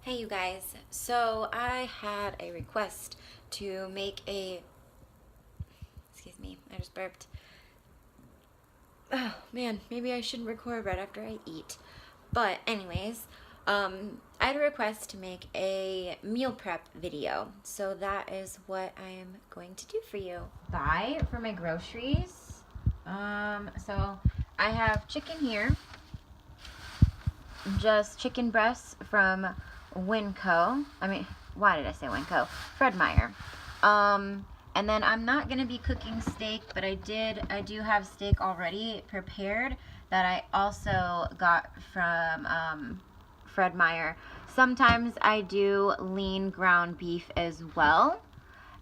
Hey you guys, so I had a request to make a, excuse me, I just burped. Oh man, maybe I shouldn't record right after I eat. But anyways, I had a request to make a meal prep video. So that is what I am going to do for you. Buy for my groceries. So I have chicken here. Just chicken breasts from Winco. Why did I say Winco? Fred Meyer. And then I'm not gonna be cooking steak, but I do have steak already prepared that I also got from Fred Meyer. Sometimes I do lean ground beef as well.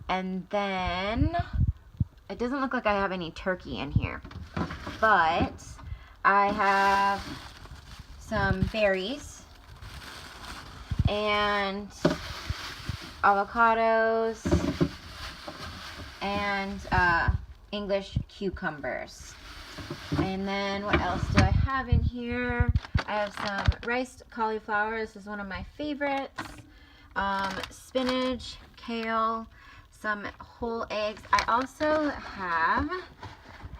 And then it doesn't look like I have any turkey in here, but I have some berries and avocados and English cucumbers. And then what else do I have in here? I have some riced cauliflower. This is one of my favorites. Spinach, kale, some whole eggs. I also have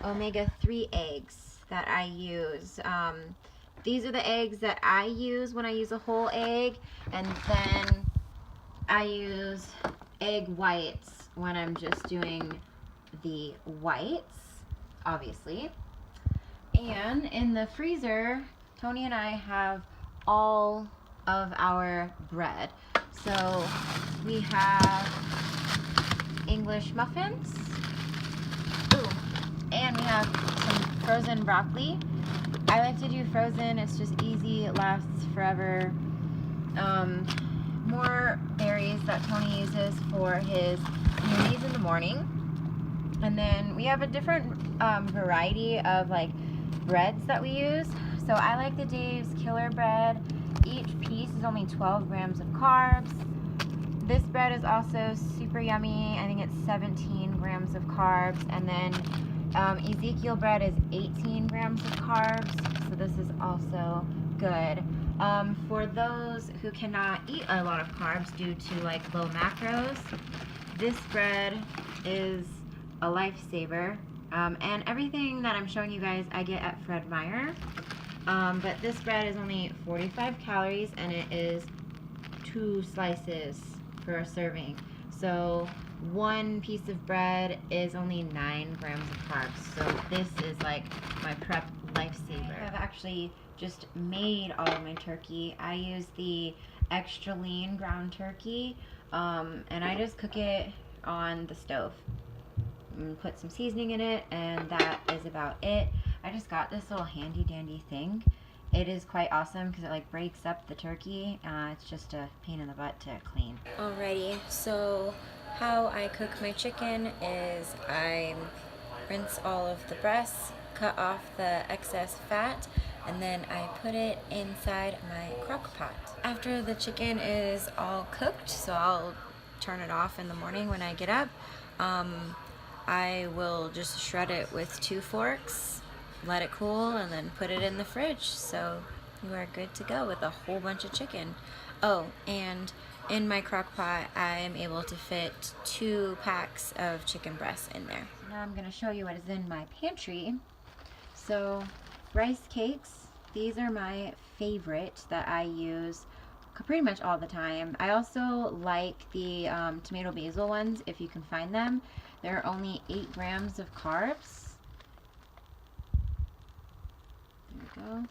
omega-3 eggs that I use. These are the eggs that I use when I use a whole egg, and then I use egg whites when I'm just doing the whites, obviously. And in the freezer, Tony and I have all of our bread. So we have English muffins. Ooh, and we have some frozen broccoli. I like to do frozen, it's just easy, it lasts forever. More berries that Tony uses for his smoothies in the morning. And then we have a different variety of like breads that we use. So I like the Dave's Killer Bread. Each piece is only 12 grams of carbs. This bread is also super yummy. I think it's 17 grams of carbs. And then Ezekiel bread is 18 grams of carbs, so this is also good. For those who cannot eat a lot of carbs due to like low macros, this bread is a lifesaver. And everything that I'm showing you guys I get at Fred Meyer. But this bread is only 45 calories and it is 2 slices for a serving. So one piece of bread is only 9 grams of carbs. So this is like my prep lifesaver. I've actually just made all of my turkey. I use the extra lean ground turkey, and I just cook it on the stove. And put some seasoning in it, and that is about it. I just got this little handy dandy thing. It is quite awesome because it like breaks up the turkey. It's just a pain in the butt to clean. Alrighty, so how I cook my chicken is I rinse all of the breasts, cut off the excess fat, and then I put it inside my crock pot. After the chicken is all cooked, so I'll turn it off in the morning when I get up, I will just shred it with 2 forks, let it cool, and then put it in the fridge. So you are good to go with a whole bunch of chicken. Oh, and in my crock pot, I am able to fit 2 packs of chicken breasts in there. Now I'm going to show you what is in my pantry. So rice cakes, these are my favorite that I use pretty much all the time. I also like the tomato basil ones if you can find them. They're only 8 grams of carbs. There we go.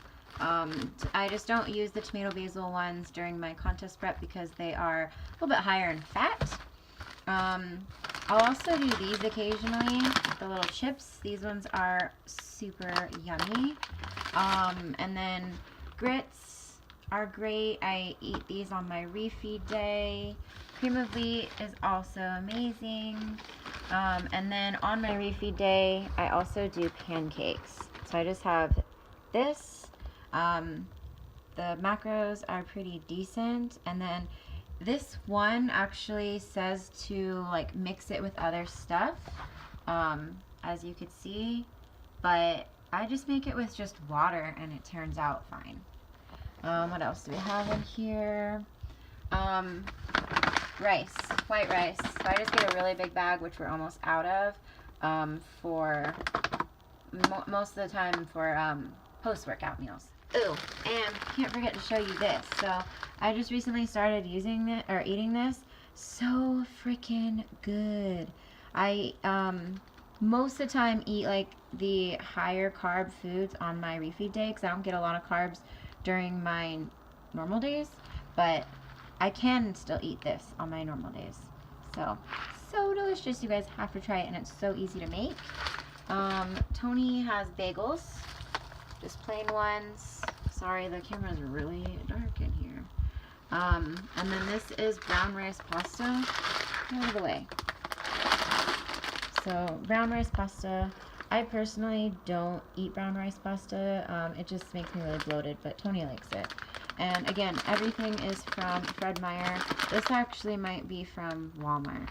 I just don't use the tomato basil ones during my contest prep because they are a little bit higher in fat. I'll also do these occasionally, the little chips. These ones are super yummy. And then grits are great. I eat these on my refeed day. Cream of wheat is also amazing. And then on my refeed day, I also do pancakes. So I just have this. The macros are pretty decent. And then this one actually says to like mix it with other stuff, as you could see. But I just make it with just water and it turns out fine. What else do we have in here? rice, white rice. So I just get a really big bag, which we're almost out of, for most of the time for post-workout meals. Ooh, and can't forget to show you this. So I just recently started using it or eating this. So freaking good. I most of the time eat like the higher carb foods on my refeed day because I don't get a lot of carbs during my normal days, but I can still eat this on my normal days. So delicious. You guys have to try it, and it's so easy to make. Tony has bagels, just plain ones. Sorry, the camera's really dark in here. And then this is brown rice pasta. Get out of the way. So brown rice pasta. I personally don't eat brown rice pasta. It just makes me really bloated, but Tony likes it. And again, everything is from Fred Meyer. This actually might be from Walmart.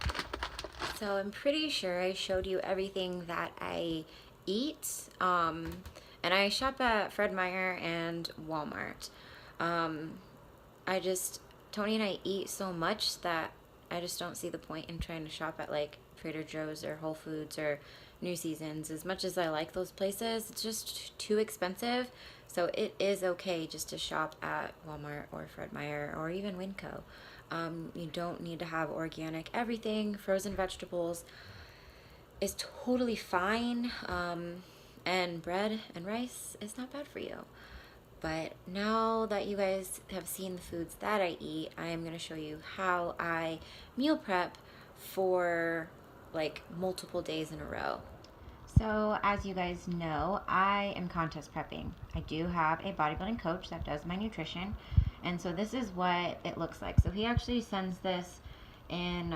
So I'm pretty sure I showed you everything that I eat. And I shop at Fred Meyer and Walmart. Tony and I eat so much that I just don't see the point in trying to shop at like Trader Joe's or Whole Foods or New Seasons. As much as I like those places, it's just too expensive. So it is okay just to shop at Walmart or Fred Meyer or even Winco. You don't need to have organic everything. Frozen vegetables is totally fine. And bread and rice is not bad for you. But now that you guys have seen the foods that I eat, I am going to show you how I meal prep for like multiple days in a row. So as you guys know, I am contest prepping. I do have a bodybuilding coach that does my nutrition, and so this is what it looks like. So he actually sends this in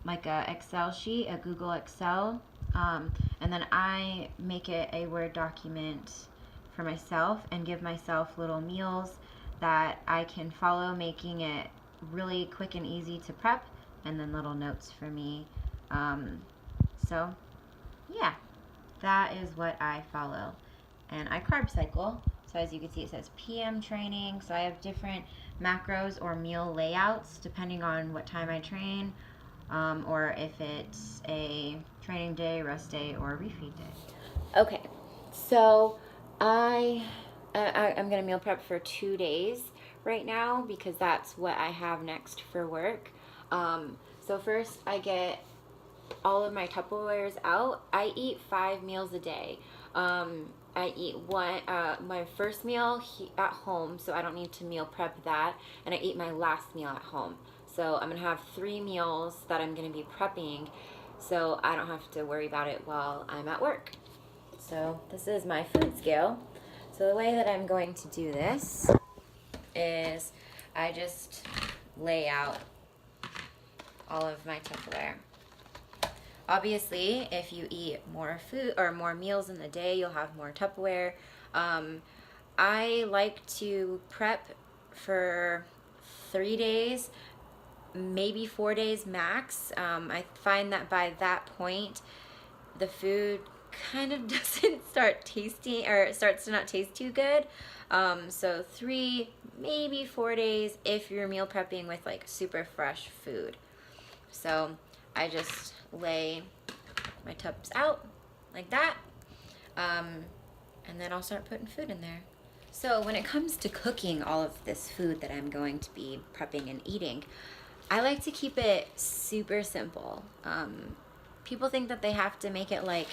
like a Excel sheet, a Google Excel, and then I make it a Word document for myself and give myself little meals that I can follow, making it really quick and easy to prep, and then little notes for me. So yeah, that is what I follow. And I carb cycle. So as you can see, it says PM training. So I have different macros or meal layouts depending on what time I train, or if it's a training day, rest day, or refeed day. Okay, so I'm gonna meal prep for 2 days right now because that's what I have next for work. So first I get all of my Tupperwares out. I eat 5 meals a day. I eat my first meal at home, so I don't need to meal prep that, and I eat my last meal at home. So I'm gonna have 3 meals that I'm gonna be prepping, so I don't have to worry about it while I'm at work. So this is my food scale. So the way that I'm going to do this is I just lay out all of my Tupperware. Obviously, if you eat more food or more meals in the day, you'll have more Tupperware. I like to prep for 3 days, maybe 4 days max. I find that by that point, the food kind of doesn't start tasting, or it starts to not taste too good. So 3, maybe 4 days if you're meal prepping with like super fresh food. So I just lay my tubs out like that, and then I'll start putting food in there. So when it comes to cooking all of this food that I'm going to be prepping and eating, I like to keep it super simple. People think that they have to make it like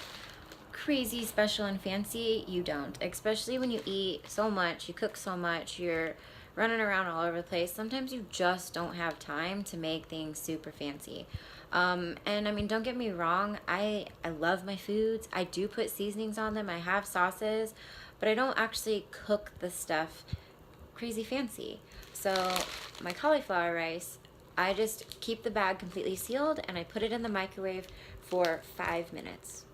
crazy special and fancy. You don't, especially when you eat so much, you cook so much, you're running around all over the place. Sometimes you just don't have time to make things super fancy. And I mean, don't get me wrong, I love my foods. I do put seasonings on them. I have sauces, but I don't actually cook the stuff crazy fancy. So my cauliflower rice, I just keep the bag completely sealed and I put it in the microwave for 5 minutes.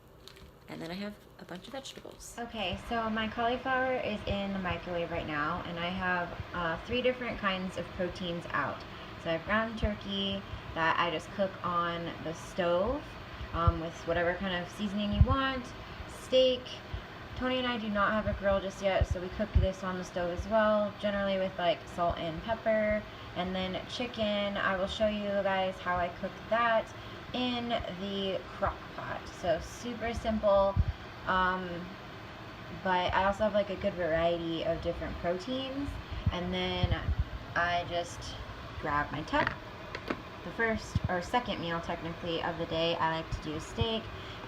And then I have a bunch of vegetables. Okay, so my cauliflower is in the microwave right now, and I have 3 different kinds of proteins out. So I have ground turkey that I just cook on the stove with whatever kind of seasoning you want, steak, Tony and I do not have a grill just yet, so we cook this on the stove as well, generally with like salt and pepper. And then chicken, I will show you guys how I cook that in the crock pot. So super simple, but I also have like a good variety of different proteins. And then I just grab my tuck. The first or second meal technically of the day, I like to do steak,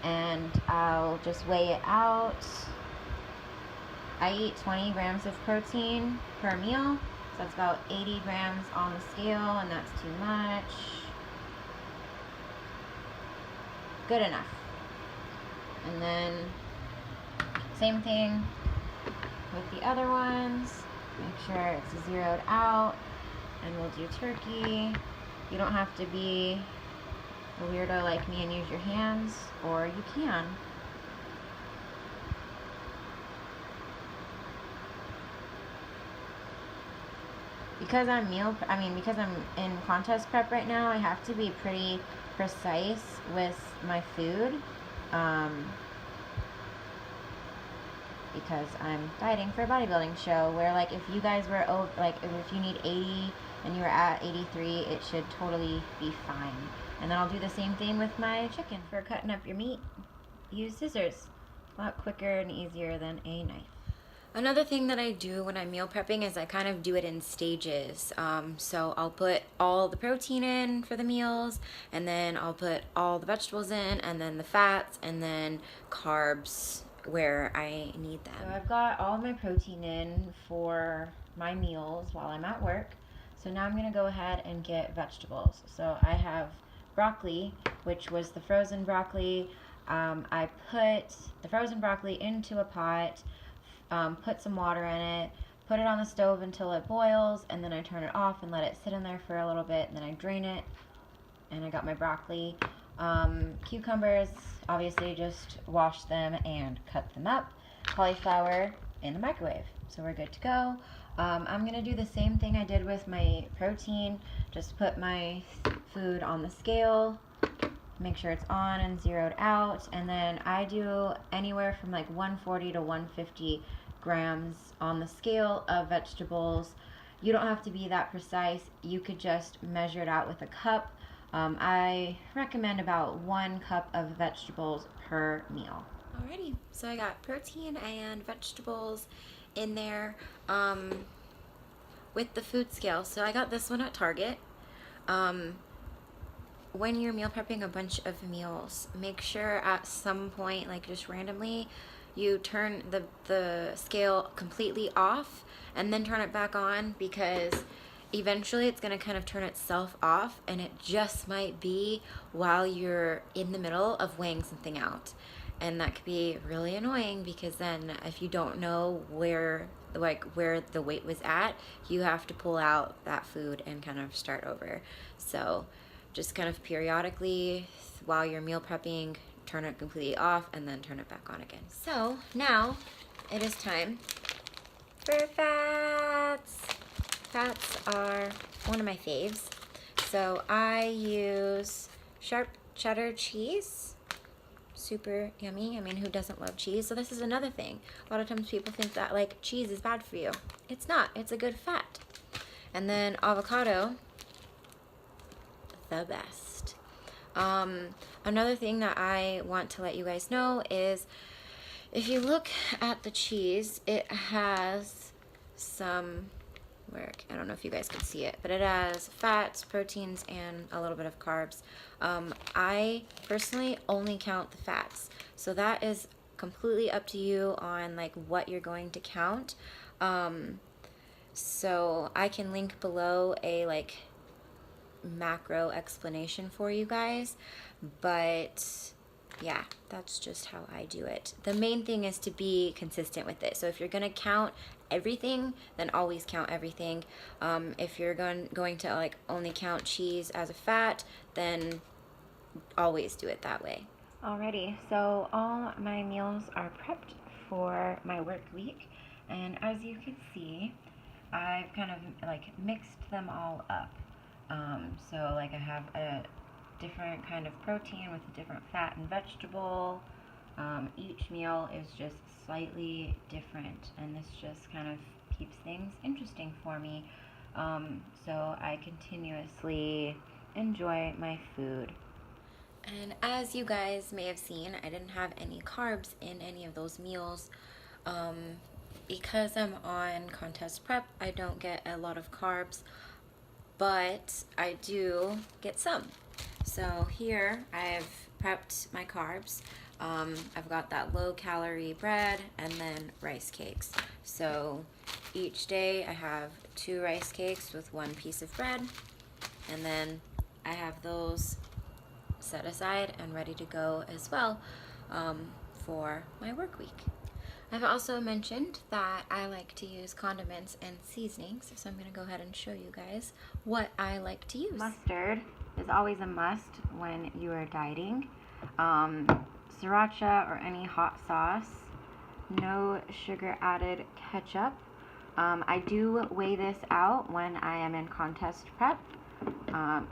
and I'll just weigh it out. I eat 20 grams of protein per meal, so that's about 80 grams on the scale, and that's too much. Good enough. And then same thing with the other ones. Make sure it's zeroed out, and we'll do turkey. You don't have to be a weirdo like me and use your hands, or you can. Because I'm in contest prep right now, I have to be pretty precise with my food, because I'm dieting for a bodybuilding show, where like if you guys were if you need 80 and you were at 83, it should totally be fine. And then I'll do the same thing with my chicken. For cutting up your meat, use scissors. A lot quicker and easier than a knife. Another thing that I do when I'm meal prepping is I kind of do it in stages. So I'll put all the protein in for the meals, and then I'll put all the vegetables in, and then the fats, and then carbs where I need them. So I've got all my protein in for my meals while I'm at work. So now I'm gonna go ahead and get vegetables. So I have broccoli, which was the frozen broccoli. I put the frozen broccoli into a pot, put some water in it, put it on the stove until it boils, and then I turn it off and let it sit in there for a little bit, and then I drain it, and I got my broccoli. Cucumbers, obviously just wash them and cut them up. Cauliflower in the microwave, so we're good to go. I'm gonna do the same thing I did with my protein, just put my food on the scale, make sure it's on and zeroed out, and then I do anywhere from like 140 to 150 grams on the scale of vegetables. You don't have to be that precise. You could just measure it out with a cup. I recommend about 1 cup of vegetables per meal. Alrighty, so I got protein and vegetables in there with the food scale. So I got this one at Target. When you're meal prepping a bunch of meals, make sure at some point, like just randomly, you turn the scale completely off and then turn it back on, because eventually it's going to kind of turn itself off, and it just might be while you're in the middle of weighing something out. And that could be really annoying, because then if you don't know where the weight was at, you have to pull out that food and kind of start over. So just kind of periodically while you're meal prepping, turn it completely off and then turn it back on again. So now it is time for fats. Fats are one of my faves. So I use sharp cheddar cheese. Super yummy. I mean, who doesn't love cheese? So this is another thing. A lot of times people think that like cheese is bad for you. It's not. It's a good fat. And then avocado, the best. Another thing that I want to let you guys know is, if you look at the cheese, it has some, I don't know if you guys can see it, but it has fats, proteins, and a little bit of carbs. I personally only count the fats, so that is completely up to you on like what you're going to count. So I can link below a like macro explanation for you guys, but yeah, that's just how I do it. The main thing is to be consistent with it. So if you're gonna count everything, then always count everything. If you're going to like only count cheese as a fat, then always do it that way. Alrighty, so all my meals are prepped for my work week, and as you can see, I've kind of like mixed them all up. So like I have a different kind of protein with a different fat and vegetable. Each meal is just slightly different, and this just kind of keeps things interesting for me. So I continuously enjoy my food. And as you guys may have seen, I didn't have any carbs in any of those meals. Um, because I'm on contest prep, I don't get a lot of carbs, but I do get some. So here I've prepped my carbs. I've got that low calorie bread and then rice cakes. So each day I have 2 rice cakes with 1 piece of bread, and then I have those set aside and ready to go as well for my work week. I've also mentioned that I like to use condiments and seasonings, so I'm going to go ahead and show you guys what I like to use. Mustard is always a must when you are dieting. Sriracha or any hot sauce. No sugar added ketchup. I do weigh this out when I am in contest prep.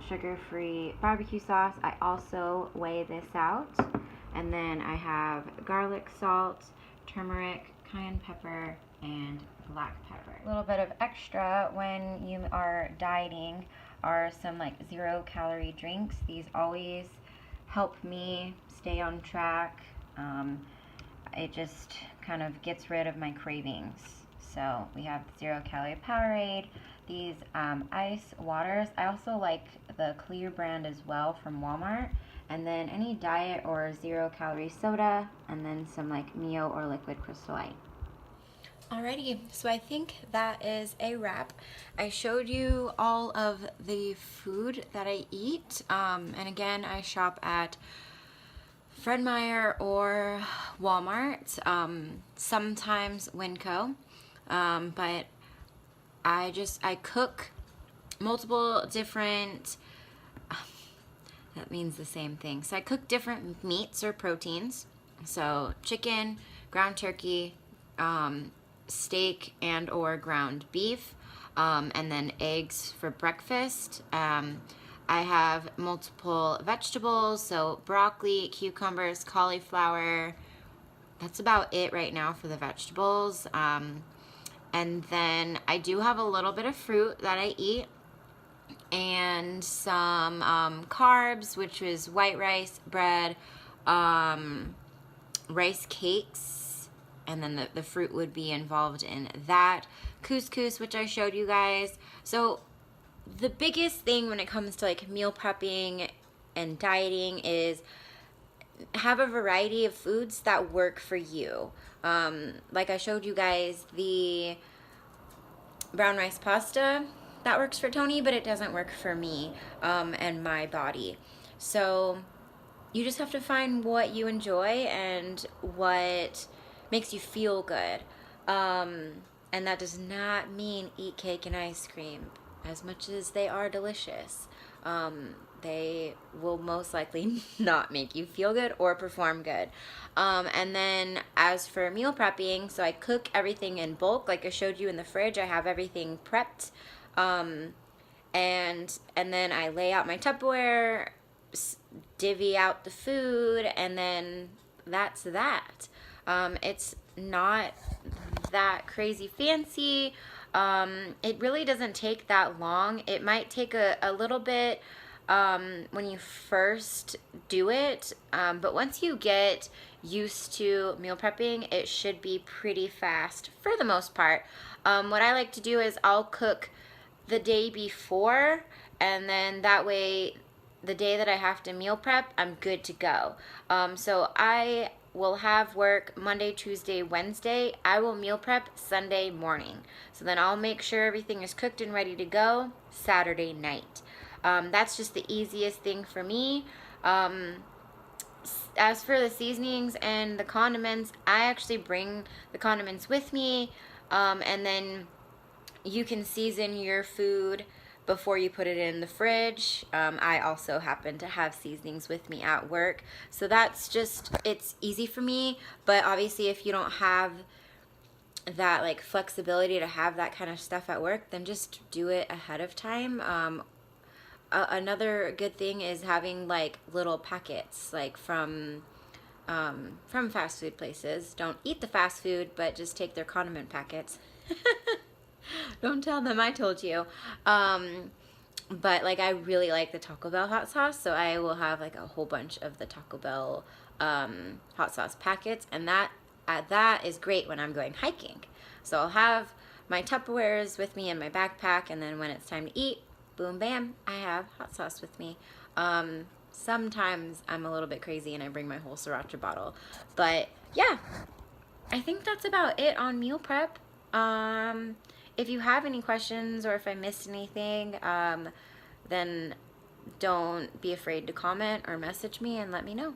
Sugar-free barbecue sauce, I also weigh this out. And then I have garlic salt, turmeric, cayenne pepper, and black pepper. A little bit of extra when you are dieting are some like 0-calorie drinks. These always help me stay on track. It just kind of gets rid of my cravings. So we have 0-calorie Powerade, these ice waters. I also like the Clear brand as well from Walmart. And then any diet or 0-calorie soda, and then some like Mio or liquid Crystal Light. Alrighty, so I think that is a wrap. I showed you all of the food that I eat, and again, I shop at Fred Meyer or Walmart, sometimes Winco, but I cook multiple different, that means the same thing. So I cook different meats or proteins. So chicken, ground turkey, steak and or ground beef, and then eggs for breakfast. I have multiple vegetables, so broccoli, cucumbers, cauliflower. That's about it right now for the vegetables. And then I do have a little bit of fruit that I eat, and some carbs, which is white rice, bread, rice cakes, and then the fruit would be involved in that. Couscous, which I showed you guys. So the biggest thing when it comes to like meal prepping and dieting is have a variety of foods that work for you. Like I showed you guys the brown rice pasta, that works for Tony, but it doesn't work for me and my body. So you just have to find what you enjoy and what makes you feel good. And that does not mean eat cake and ice cream, as much as they are delicious. They will most likely not make you feel good or perform good. And then as for meal prepping, so I cook everything in bulk. Like I showed you in the fridge, I have everything prepped. And then I lay out my Tupperware, divvy out the food, and then that's that. It's not that crazy fancy. It really doesn't take that long. It might take a little bit when you first do it, but once you get used to meal prepping, it should be pretty fast for the most part. What I like to do is I'll cook the day before, and then that way the day that I have to meal prep, I'm good to go. So I will have work Monday, Tuesday, Wednesday. I will meal prep Sunday morning. So then I'll make sure everything is cooked and ready to go Saturday night. That's just the easiest thing for me. As for the seasonings and the condiments, I actually bring the condiments with me, and then you can season your food before you put it in the fridge. I also happen to have seasonings with me at work, so that's just, it's easy for me. But obviously if you don't have that like flexibility to have that kind of stuff at work, then just do it ahead of time. Another good thing is having like little packets, like from from fast food places. Don't eat the fast food, but just take their condiment packets. Don't tell them I told you. But like I really like the Taco Bell hot sauce, so I will have like a whole bunch of the Taco Bell hot sauce packets, and that is great when I'm going hiking. So I'll have my Tupperwares with me in my backpack, and then when it's time to eat, boom bam, I have hot sauce with me. Sometimes I'm a little bit crazy and I bring my whole sriracha bottle, but yeah, I think that's about it on meal prep. If you have any questions or if I missed anything, then don't be afraid to comment or message me and let me know.